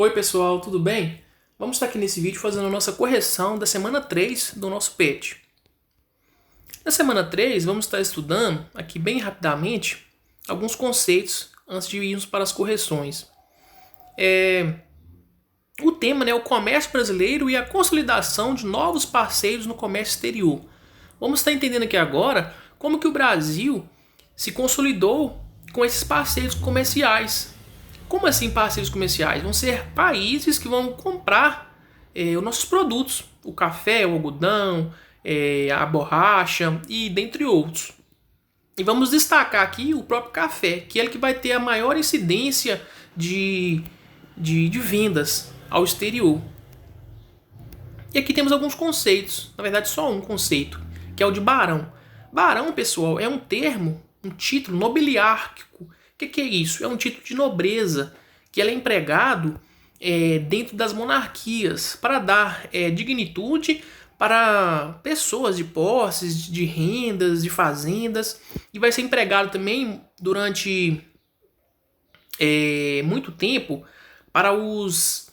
Oi pessoal, tudo bem? Vamos estar aqui nesse vídeo fazendo a nossa correção da semana 3 do nosso PET. Na semana 3 vamos estar estudando, aqui bem rapidamente, alguns conceitos antes de irmos para as correções. O tema é o comércio brasileiro e a consolidação de novos parceiros no comércio exterior. Vamos estar entendendo aqui agora como que o Brasil se consolidou com esses parceiros comerciais. Como assim parceiros comerciais? Vão ser países que vão comprar os nossos produtos, o café, o algodão, a borracha e dentre outros. E vamos destacar aqui o próprio café, que é ele que vai ter a maior incidência de vendas ao exterior. E aqui temos alguns conceitos, na verdade só um conceito, que é o de barão. Barão, pessoal, é um termo, um título nobiliárquico. O que é isso? É um título de nobreza, que ele é empregado dentro das monarquias para dar dignitude para pessoas de posses, de rendas, de fazendas, e vai ser empregado também durante muito tempo para os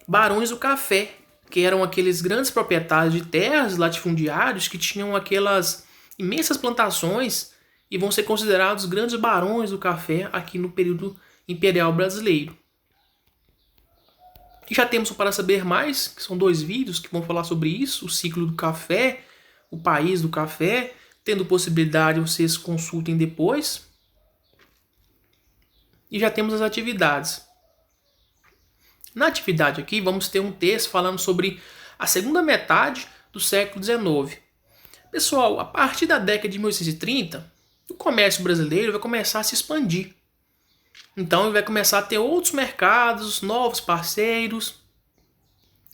barões do café, que eram aqueles grandes proprietários de terras, latifundiários, que tinham aquelas imensas plantações e vão ser considerados grandes barões do café aqui no período imperial brasileiro. E já temos o Para Saber Mais, que são 2 vídeos que vão falar sobre isso, o ciclo do café, o país do café, tendo possibilidade vocês consultem depois. E já temos as atividades. Na atividade aqui vamos ter um texto falando sobre a segunda metade do século XIX. Pessoal, a partir da década de 1830, o comércio brasileiro vai começar a se expandir. Então ele vai começar a ter outros mercados, novos parceiros.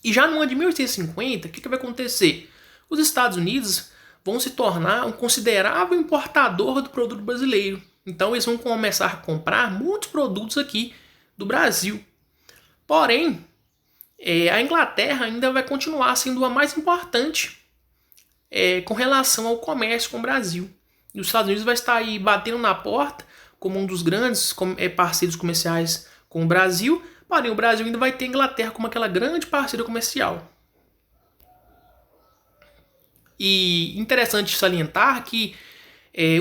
E já no ano de 1850, o que vai acontecer? Os Estados Unidos vão se tornar um considerável importador do produto brasileiro. Então eles vão começar a comprar muitos produtos aqui do Brasil. Porém, a Inglaterra ainda vai continuar sendo a mais importante com relação ao comércio com o Brasil. E os Estados Unidos vai estar aí batendo na porta como um dos grandes parceiros comerciais com o Brasil, porém o Brasil ainda vai ter a Inglaterra como aquela grande parceira comercial. E interessante salientar que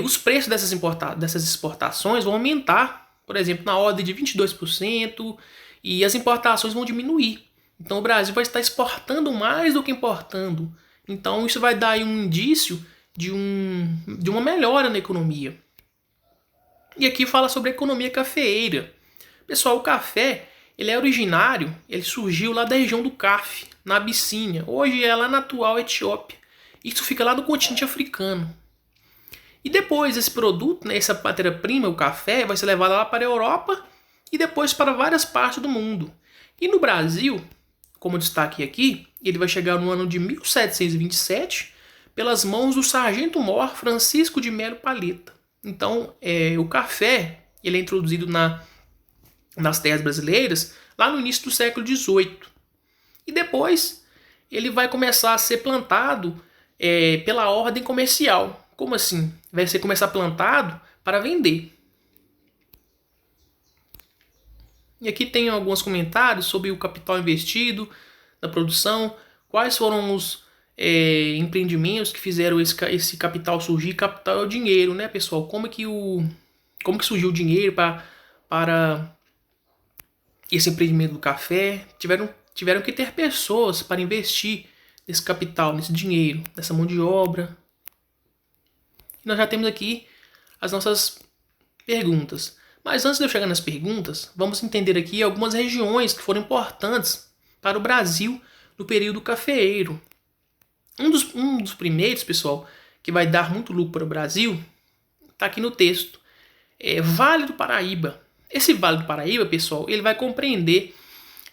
os preços dessas exportações vão aumentar, por exemplo, na ordem de 22%, e as importações vão diminuir. Então o Brasil vai estar exportando mais do que importando. Então isso vai dar aí um indício de uma melhora na economia. E aqui fala sobre a economia cafeeira. Pessoal, o café ele é originário, ele surgiu lá da região do Caf, na Abissínia. Hoje é lá na atual Etiópia. Isso fica lá no continente africano. E depois esse produto, essa matéria-prima, o café, vai ser levado lá para a Europa e depois para várias partes do mundo. E no Brasil, como destaque aqui, ele vai chegar no ano de 1727 pelas mãos do sargento-mor Francisco de Melo Paleta. Então, o café ele é introduzido nas terras brasileiras lá no início do século XVIII. E depois ele vai começar a ser plantado pela ordem comercial. Como assim? Vai ser começar plantado para vender. E aqui tem alguns comentários sobre o capital investido na produção, quais foram os empreendimentos que fizeram esse capital surgir. Capital é o dinheiro, né, pessoal? Como que surgiu o dinheiro para esse empreendimento do café? Tiveram que ter pessoas para investir nesse capital, nesse dinheiro, nessa mão de obra. E nós já temos aqui as nossas perguntas. Mas antes de eu chegar nas perguntas, vamos entender aqui algumas regiões que foram importantes para o Brasil no período cafeeiro. Um dos primeiros, pessoal, que vai dar muito lucro para o Brasil, está aqui no texto. Vale do Paraíba. Esse Vale do Paraíba, pessoal, ele vai compreender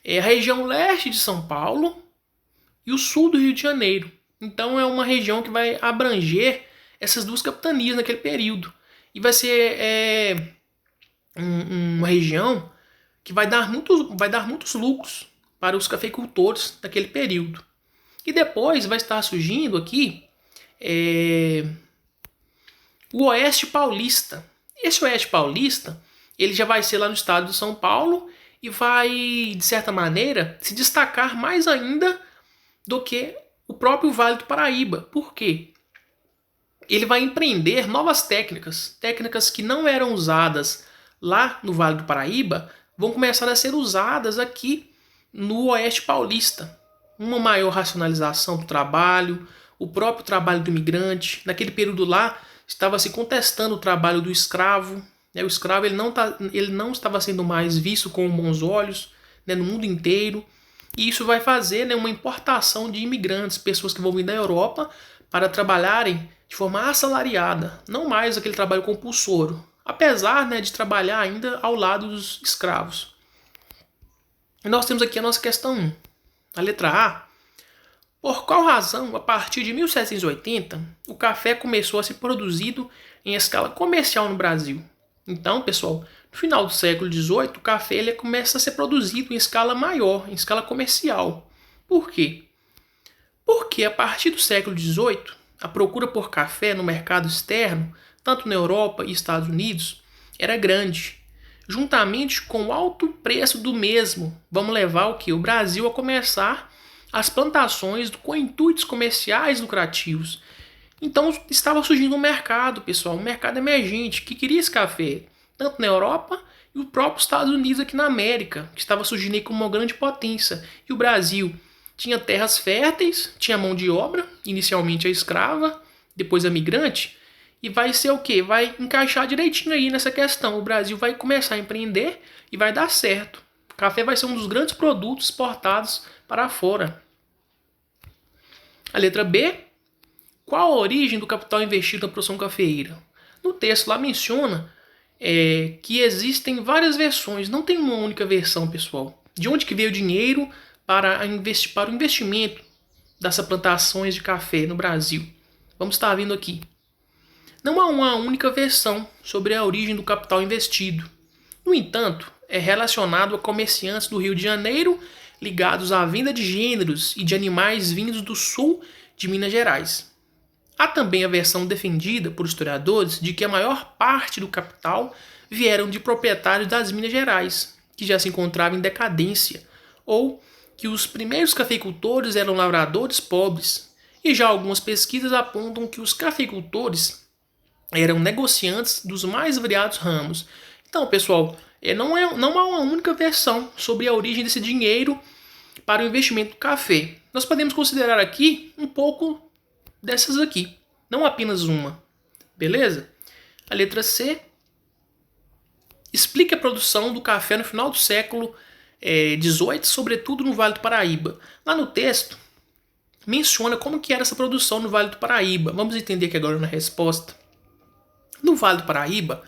a região leste de São Paulo e o sul do Rio de Janeiro. Então é uma região que vai abranger essas duas capitanias naquele período. E vai ser uma região que vai dar muitos lucros para os cafeicultores daquele período. E depois vai estar surgindo aqui o Oeste Paulista. Esse Oeste Paulista ele já vai ser lá no estado de São Paulo e vai, de certa maneira, se destacar mais ainda do que o próprio Vale do Paraíba. Por quê? Ele vai empreender novas técnicas, técnicas que não eram usadas lá no Vale do Paraíba, vão começar a ser usadas aqui no Oeste Paulista. Uma maior racionalização do trabalho, o próprio trabalho do imigrante. Naquele período lá, estava se contestando o trabalho do escravo. O escravo ele não estava sendo mais visto com bons olhos, né, no mundo inteiro. E isso vai fazer, né, uma importação de imigrantes, pessoas que vão vir da Europa para trabalharem de forma assalariada, não mais aquele trabalho compulsório, apesar, né, de trabalhar ainda ao lado dos escravos. E nós temos aqui a nossa questão 1. A letra A. Por qual razão, a partir de 1780, o café começou a ser produzido em escala comercial no Brasil? Então, pessoal, no final do século XVIII, o café ele começa a ser produzido em escala maior, em escala comercial. Por quê? Porque a partir do século XVIII, a procura por café no mercado externo, tanto na Europa e Estados Unidos, era grande. Juntamente com o alto preço do mesmo, vamos levar o Brasil a começar as plantações com intuitos comerciais lucrativos. Então estava surgindo um mercado, pessoal, um mercado emergente que queria esse café, tanto na Europa e o próprio Estados Unidos aqui na América, que estava surgindo aí como uma grande potência. E o Brasil tinha terras férteis, tinha mão de obra, inicialmente a escrava, depois a migrante, e vai ser o quê? Vai encaixar direitinho aí nessa questão. O Brasil vai começar a empreender e vai dar certo. O café vai ser um dos grandes produtos exportados para fora. A letra B. Qual a origem do capital investido na produção cafeeira? No texto lá menciona que existem várias versões, não tem uma única versão, pessoal. De onde que veio o dinheiro para o investimento dessas plantações de café no Brasil? Vamos estar vendo aqui. Não há uma única versão sobre a origem do capital investido. No entanto, é relacionado a comerciantes do Rio de Janeiro ligados à venda de gêneros e de animais vindos do sul de Minas Gerais. Há também a versão defendida por historiadores de que a maior parte do capital vieram de proprietários das Minas Gerais, que já se encontravam em decadência, ou que os primeiros cafeicultores eram lavradores pobres, e já algumas pesquisas apontam que os cafeicultores eram negociantes dos mais variados ramos. Então, pessoal, não há uma única versão sobre a origem desse dinheiro para o investimento do café. Nós podemos considerar aqui um pouco dessas aqui, não apenas uma. Beleza? A letra C. Explica a produção do café no final do século XVIII, sobretudo no Vale do Paraíba. Lá no texto, menciona como que era essa produção no Vale do Paraíba. Vamos entender aqui agora na resposta. No Vale do Paraíba,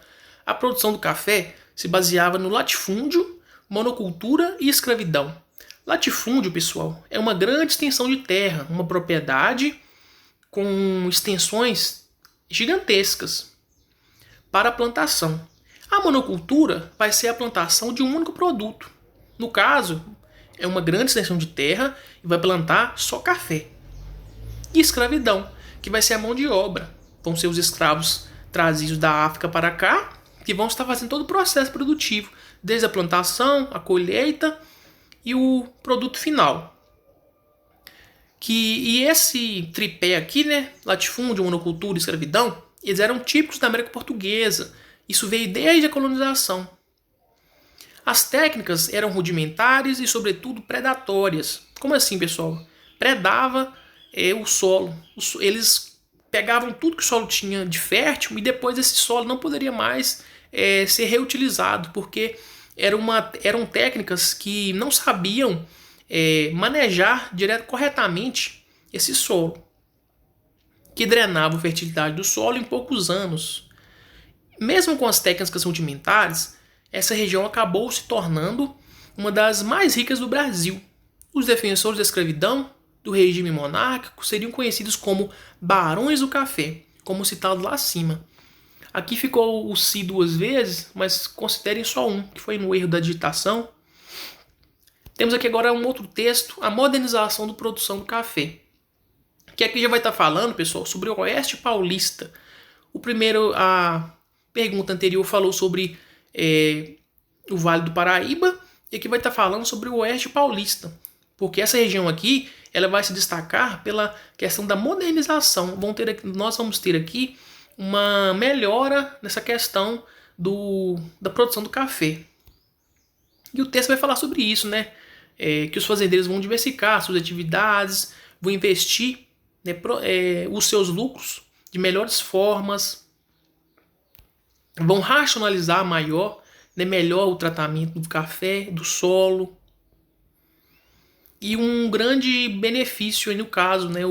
a produção do café se baseava no latifúndio, monocultura e escravidão. Latifúndio, pessoal, é uma grande extensão de terra, uma propriedade com extensões gigantescas para a plantação. A monocultura vai ser a plantação de um único produto. No caso, é uma grande extensão de terra e vai plantar só café. E escravidão, que vai ser a mão de obra. Vão ser os escravos trazidos da África para cá, que vão estar fazendo todo o processo produtivo, desde a plantação, a colheita e o produto final. E esse tripé aqui, né, latifúndio, monocultura e escravidão, eles eram típicos da América Portuguesa. Isso veio desde a colonização. As técnicas eram rudimentares e, sobretudo, predatórias. Como assim, pessoal? Predava o solo. Eles pegavam tudo que o solo tinha de fértil e depois esse solo não poderia mais ser reutilizado, porque eram técnicas que não sabiam manejar corretamente esse solo, que drenava a fertilidade do solo em poucos anos. Mesmo com as técnicas rudimentares, essa região acabou se tornando uma das mais ricas do Brasil. Os defensores da escravidão, do regime monárquico, seriam conhecidos como barões do café, como citado lá acima. Aqui ficou o si duas vezes, mas considerem só um, que foi no erro da digitação. Temos aqui agora um outro texto, a modernização da produção do café. Que aqui já vai estar falando, pessoal, sobre o Oeste Paulista. A pergunta anterior falou sobre o Vale do Paraíba E aqui vai estar falando sobre o Oeste Paulista, porque essa região aqui ela vai se destacar pela questão da modernização. Nós vamos ter aqui uma melhora nessa questão da produção do café. E o texto vai falar sobre isso, né? Que os fazendeiros vão diversificar suas atividades, vão investir, né, os seus lucros de melhores formas, vão racionalizar melhor o tratamento do café, do solo. E um grande benefício aí no caso, né,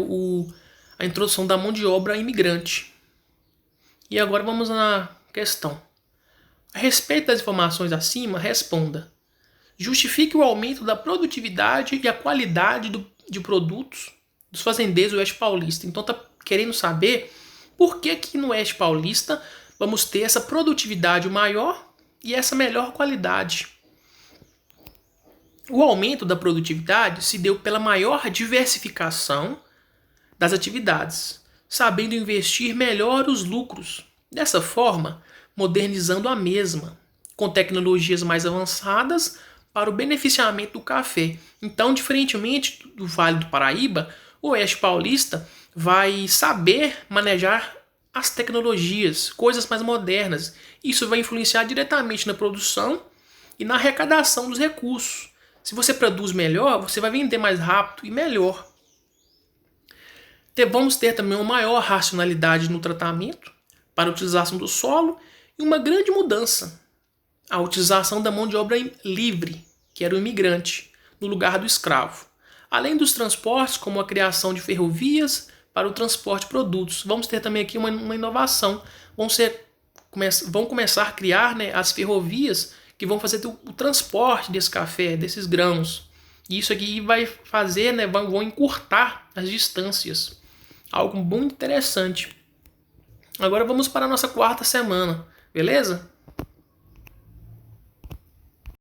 a introdução da mão de obra imigrante. E agora vamos na questão. A respeito das informações acima, responda. Justifique o aumento da produtividade e a qualidade de produtos dos fazendeiros do Oeste Paulista. Então tá querendo saber por que no Oeste Paulista vamos ter essa produtividade maior e essa melhor qualidade. O aumento da produtividade se deu pela maior diversificação das atividades, sabendo investir melhor os lucros. Dessa forma, modernizando a mesma, com tecnologias mais avançadas para o beneficiamento do café. Então, diferentemente do Vale do Paraíba, o Oeste Paulista vai saber manejar as tecnologias, coisas mais modernas. Isso vai influenciar diretamente na produção e na arrecadação dos recursos. Se você produz melhor, você vai vender mais rápido e melhor. Vamos ter também uma maior racionalidade no tratamento para a utilização do solo e uma grande mudança, a utilização da mão de obra livre, que era o imigrante, no lugar do escravo. Além dos transportes, como a criação de ferrovias para o transporte de produtos. Vamos ter também aqui uma inovação. Vão começar a criar, né, as ferrovias que vão fazer o transporte desse café, desses grãos. E isso aqui vai fazer, né, vão encurtar as distâncias. Algo muito interessante. Agora vamos para a nossa quarta semana, beleza?